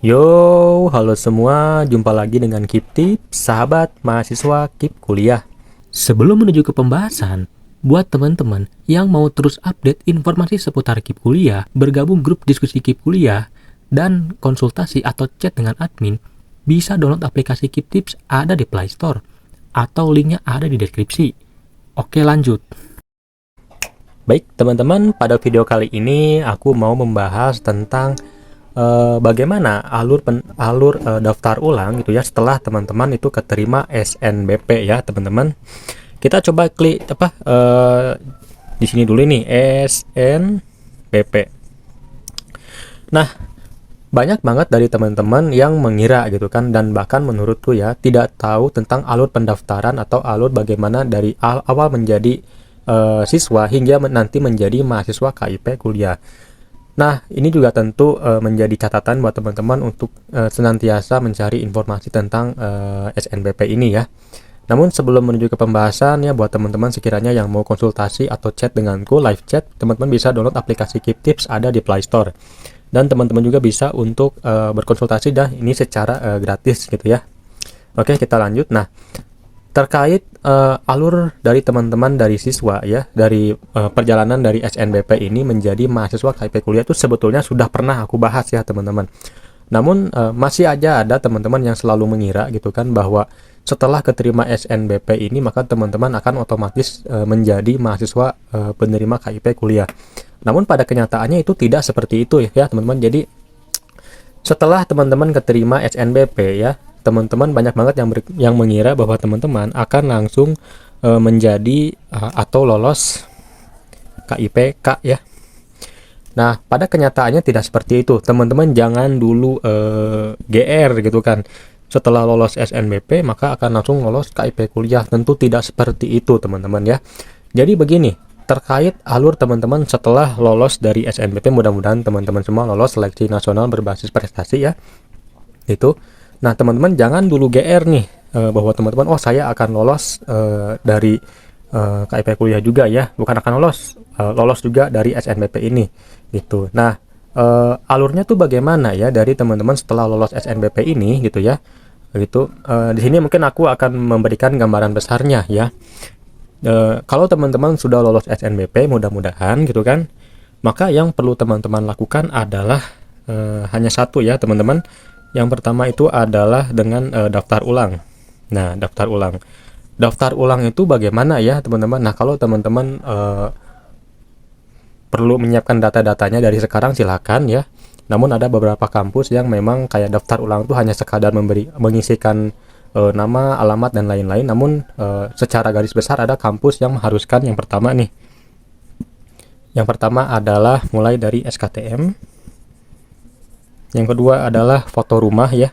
Yo, halo semua, jumpa lagi dengan Kip Tips, sahabat mahasiswa Kip Kuliah. Sebelum menuju ke pembahasan, buat teman-teman yang mau terus update informasi seputar Kip Kuliah, bergabung grup diskusi Kip Kuliah, dan konsultasi atau chat dengan admin, bisa download aplikasi Kip Tips ada di Play Store, atau linknya ada di deskripsi. Oke, lanjut. Baik, teman-teman, pada video kali ini aku mau membahas tentang bagaimana alur daftar ulang gitu ya setelah teman-teman itu keterima SNBP ya teman-teman. Kita coba klik di sini dulu nih SNBP. Nah, banyak banget dari teman-teman yang mengira gitu kan, dan bahkan menurutku ya tidak tahu tentang alur pendaftaran atau alur bagaimana dari awal menjadi siswa hingga nanti menjadi mahasiswa KIP kuliah. Nah, ini juga tentu menjadi catatan buat teman-teman untuk senantiasa mencari informasi tentang SNBP ini ya. Namun sebelum menuju ke pembahasan ya, buat teman-teman sekiranya yang mau konsultasi atau chat denganku, live chat, teman-teman bisa download aplikasi Kip Tips ada di Play Store. Dan teman-teman juga bisa untuk berkonsultasi dah ini secara gratis gitu ya. Oke, kita lanjut. Nah, terkait alur dari teman-teman dari siswa ya, dari perjalanan dari SNBP ini menjadi mahasiswa KIP kuliah itu sebetulnya sudah pernah aku bahas ya teman-teman. Namun masih aja ada teman-teman yang selalu mengira gitu kan bahwa setelah keterima SNBP ini maka teman-teman akan otomatis menjadi mahasiswa penerima KIP kuliah. Namun pada kenyataannya itu tidak seperti itu ya teman-teman. Jadi setelah teman-teman keterima SNBP ya, teman-teman banyak banget yang mengira bahwa teman-teman akan langsung menjadi atau lolos KIPK ya. Nah, pada kenyataannya tidak seperti itu. Teman-teman jangan dulu GR gitu kan. Setelah lolos SNBP maka akan langsung lolos KIP kuliah. Tentu tidak seperti itu, teman-teman ya. Jadi begini, terkait alur teman-teman setelah lolos dari SNBP, mudah-mudahan teman-teman semua lolos seleksi nasional berbasis prestasi ya. Itu. Nah, teman-teman jangan dulu GR nih bahwa teman-teman saya akan lolos dari KIP kuliah juga ya, bukan akan lolos juga dari SNBP ini gitu. Nah, alurnya tuh bagaimana ya dari teman-teman setelah lolos SNBP ini gitu ya. Gitu. Di sini mungkin aku akan memberikan gambaran besarnya ya. Kalau teman-teman sudah lolos SNBP mudah-mudahan gitu kan, maka yang perlu teman-teman lakukan adalah hanya satu ya teman-teman. Yang pertama itu adalah dengan daftar ulang. Nah, daftar ulang. Daftar ulang itu bagaimana ya, teman-teman? Nah, kalau teman-teman perlu menyiapkan data-datanya dari sekarang silakan ya. Namun ada beberapa kampus yang memang kayak daftar ulang itu hanya sekadar mengisikan nama, alamat dan lain-lain. Namun secara garis besar ada kampus yang mengharuskan yang pertama nih. Yang pertama adalah mulai dari SKTM. Yang kedua adalah foto rumah ya,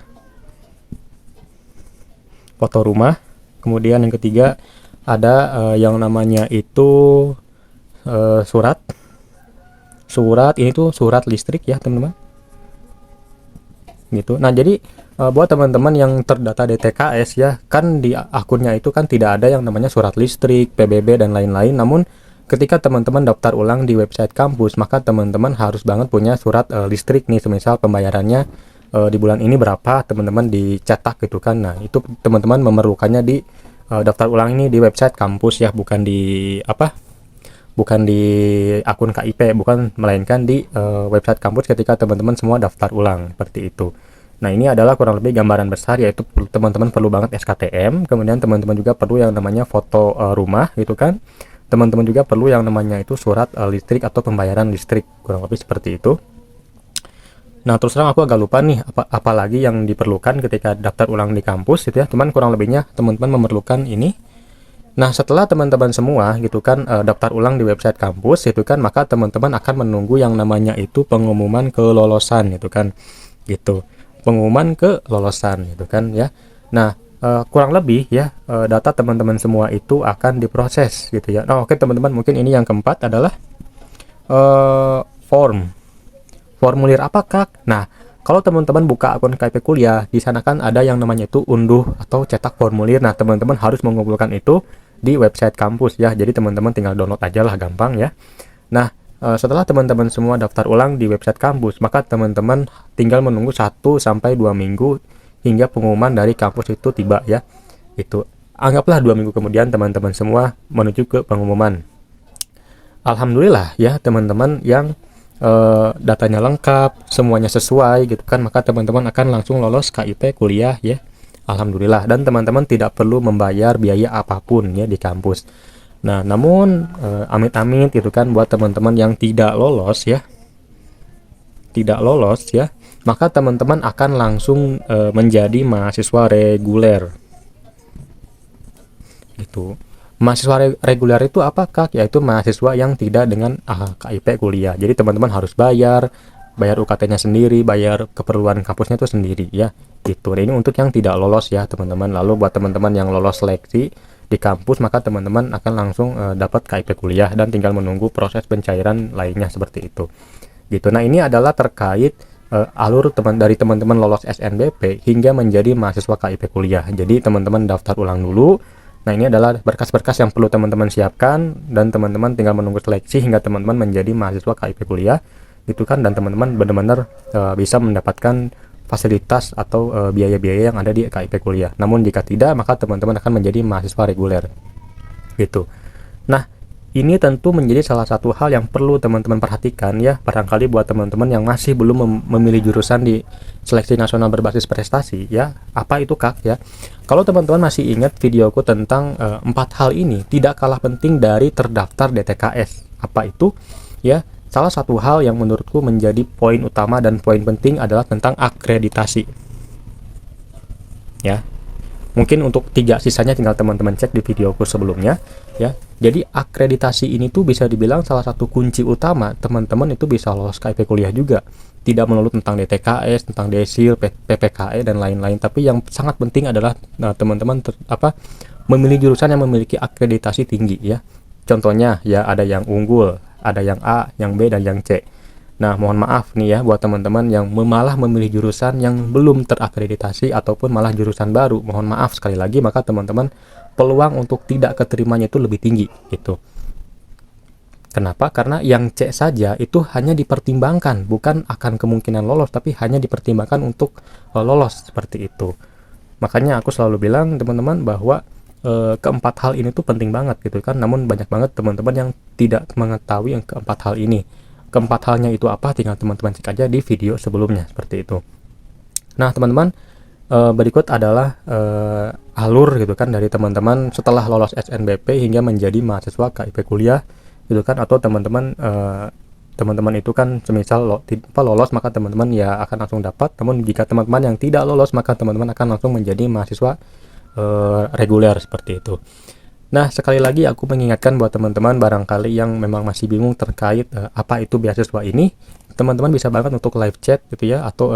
foto rumah. Kemudian yang ketiga ada yang namanya itu surat ini tuh surat listrik ya teman-teman gitu. Nah, jadi buat teman-teman yang terdata di TKS ya, kan di akunnya itu kan tidak ada yang namanya surat listrik, PBB dan lain-lain. Namun ketika teman-teman daftar ulang di website kampus, maka teman-teman harus banget punya surat listrik nih, semisal pembayarannya di bulan ini berapa, teman-teman dicetak gitu kan. Nah, itu teman-teman memerlukannya di daftar ulang ini di website kampus ya, bukan di akun KIP, bukan, melainkan di website kampus ketika teman-teman semua daftar ulang, seperti itu. Nah, ini adalah kurang lebih gambaran besar, yaitu teman-teman perlu banget SKTM, kemudian teman-teman juga perlu yang namanya foto rumah gitu kan. Teman-teman juga perlu yang namanya itu surat listrik atau pembayaran listrik, kurang lebih seperti itu. Nah, terus terang aku agak lupa nih apa lagi yang diperlukan ketika daftar ulang di kampus gitu ya. Cuman kurang lebihnya teman-teman memerlukan ini. Nah, setelah teman-teman semua gitu kan daftar ulang di website kampus itu kan, maka teman-teman akan menunggu yang namanya itu pengumuman kelolosan gitu kan. Gitu. Pengumuman kelolosan gitu kan ya. Nah, kurang lebih ya data teman-teman semua itu akan diproses gitu ya. Nah, oke teman-teman, mungkin ini yang keempat adalah formulir apakah. Nah, kalau teman-teman buka akun KIP kuliah, di sana kan ada yang namanya itu unduh atau cetak formulir. Nah, teman-teman harus mengumpulkan itu di website kampus ya. Jadi teman-teman tinggal download aja lah, gampang ya. Nah, setelah teman-teman semua daftar ulang di website kampus, maka teman-teman tinggal menunggu 1 sampai 2 minggu hingga pengumuman dari kampus itu tiba ya. Itu anggaplah 2 minggu kemudian teman-teman semua menuju ke pengumuman. Alhamdulillah ya teman-teman yang datanya lengkap, semuanya sesuai gitu kan, maka teman-teman akan langsung lolos KIP kuliah ya. Alhamdulillah, dan teman-teman tidak perlu membayar biaya apapun ya di kampus. Nah, namun amit-amit itu kan buat teman-teman yang tidak lolos ya, maka teman-teman akan langsung menjadi mahasiswa reguler. Gitu. Mahasiswa reguler itu apakah? Yaitu mahasiswa yang tidak dengan KIP kuliah. Jadi teman-teman harus bayar UKT-nya sendiri, bayar keperluan kampusnya itu sendiri ya. Gitu. Nah, ini untuk yang tidak lolos ya teman-teman. Lalu buat teman-teman yang lolos seleksi di kampus, maka teman-teman akan langsung dapat KIP kuliah dan tinggal menunggu proses pencairan lainnya seperti itu. Gitu. Nah, ini adalah terkait alur dari teman-teman lolos SNBP hingga menjadi mahasiswa KIP kuliah. Jadi teman-teman daftar ulang dulu. Nah, ini adalah berkas-berkas yang perlu teman-teman siapkan, dan teman-teman tinggal menunggu seleksi hingga teman-teman menjadi mahasiswa KIP kuliah gitu kan, dan teman-teman benar-benar bisa mendapatkan fasilitas atau biaya-biaya yang ada di KIP kuliah. Namun jika tidak, maka teman-teman akan menjadi mahasiswa reguler gitu. Nah, ini tentu menjadi salah satu hal yang perlu teman-teman perhatikan ya, barangkali buat teman-teman yang masih belum memilih jurusan di seleksi nasional berbasis prestasi ya. Apa itu Kak ya? Kalau teman-teman masih ingat videoku tentang 4 hal ini, tidak kalah penting dari terdaftar DTKS. Apa itu? Ya, salah satu hal yang menurutku menjadi poin utama dan poin penting adalah tentang akreditasi. Ya. Mungkin untuk 3 sisanya tinggal teman-teman cek di videoku sebelumnya ya. Jadi akreditasi ini tuh bisa dibilang salah satu kunci utama teman-teman itu bisa lolos KIP kuliah juga. Tidak melulu tentang DTKS, tentang DESIL, PPKE dan lain-lain, tapi yang sangat penting adalah teman-teman memilih jurusan yang memiliki akreditasi tinggi ya. Contohnya ya, ada yang unggul, ada yang A, yang B dan yang C. Nah, mohon maaf nih ya buat teman-teman yang malah memilih jurusan yang belum terakreditasi ataupun malah jurusan baru. Mohon maaf sekali lagi, maka teman-teman peluang untuk tidak keterimanya itu lebih tinggi gitu. Kenapa? Karena yang C saja itu hanya dipertimbangkan, bukan akan kemungkinan lolos, tapi hanya dipertimbangkan untuk lolos seperti itu. Makanya aku selalu bilang teman-teman bahwa keempat hal ini tuh penting banget gitu kan. Namun banyak banget teman-teman yang tidak mengetahui yang keempat hal ini. Keempat halnya itu apa? Tinggal teman-teman cek aja di video sebelumnya seperti itu. Nah, teman-teman, berikut adalah alur gitu kan dari teman-teman setelah lolos SNBP hingga menjadi mahasiswa KIP kuliah gitu kan, atau teman-teman itu kan semisal lolos, maka teman-teman ya akan langsung dapat. Namun jika teman-teman yang tidak lolos, maka teman-teman akan langsung menjadi mahasiswa reguler seperti itu. Nah, sekali lagi aku mengingatkan buat teman-teman barangkali yang memang masih bingung terkait apa itu beasiswa ini, teman-teman bisa banget untuk live chat gitu ya, atau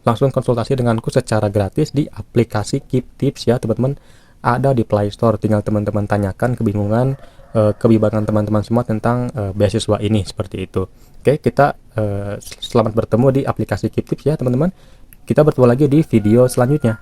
langsung konsultasi denganku secara gratis di aplikasi Keep Tips ya teman-teman. Ada di Play Store, tinggal teman-teman tanyakan kebingungan, kebimbangan teman-teman semua tentang beasiswa ini seperti itu. Oke, kita selamat bertemu di aplikasi Keep Tips ya teman-teman. Kita bertemu lagi di video selanjutnya.